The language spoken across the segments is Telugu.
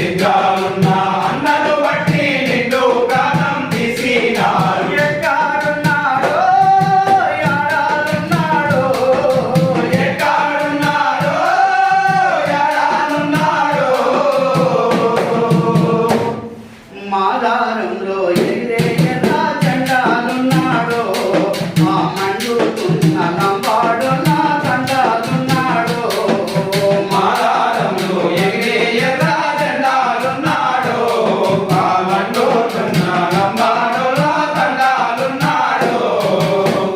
లింగాలున్నా అన్నలు బట్టి నిండు ప్రాణం తీసినారు. ఎక్కడున్నాడో యాడాలున్నాడో, ఎక్కడున్నాడో యాడాలున్నాడో, మాదారంలో ఎగిరే ఎర్ర జెండాలున్నాడో, మా మండుతున్న లంబాడు నా తండాలున్నాడో. మాదారంలో ఎగిరే ఎర్ర జెండాలున్నాడో, ఆ మండుతున్న లంబాడుల తండాలున్నాడో.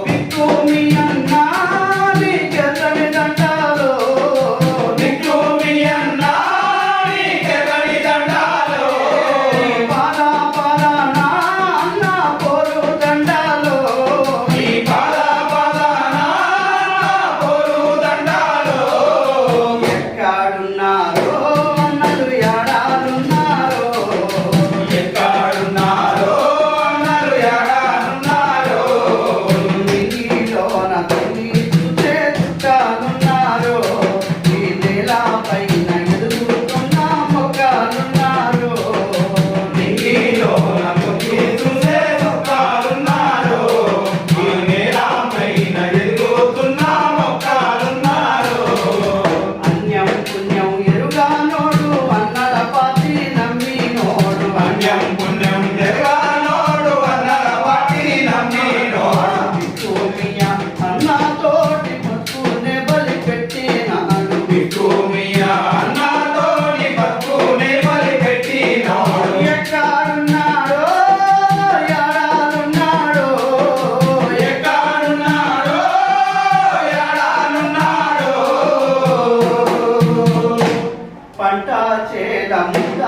బిక్కు మీ అన్నా నీకెర్రని దండాలో, దిక్కు మీ అన్నా నీకెవరి దండాలో, నీ పాద పాదాన అన్న పోరు దండాలో. నీ పాద పాదాన పోరు దండాలో. ఎక్కడున్నారో అన్నలు యాడాలున్నారో, ఎక్కడున్నారో అన్నలు యాడాలున్నారో, నింగిలోన తొంగి చూసే చుట్టాలున్నారో, ఈ నేలపైన ఎదుగుతున్న మొక్కలున్నారో. నింగిలోన తొంగి చూసే మొక్కలున్నారో, ఈ నేలపైన ఎదుగుతున్న మొక్కలున్నారో. అన్యం పుణ్యం ఎరుగానోడు అన్నల పాతి నమ్మినోడు, పుణ్యం పుణ్యం జరగానోడు అన్నల వాటి నమ్మినోడు. బిక్కుమియ అన్నతోటి మొక్కునే బలి పెట్టినాడు. బిక్కుమియా అన్నతోని బతుకునే బలిపెట్టినోడు. ఎక్కడున్నాడో యాడాలున్నాడో, ఎక్కడున్నాడో యాడాలున్నాడో, పంట చేల ముద్ద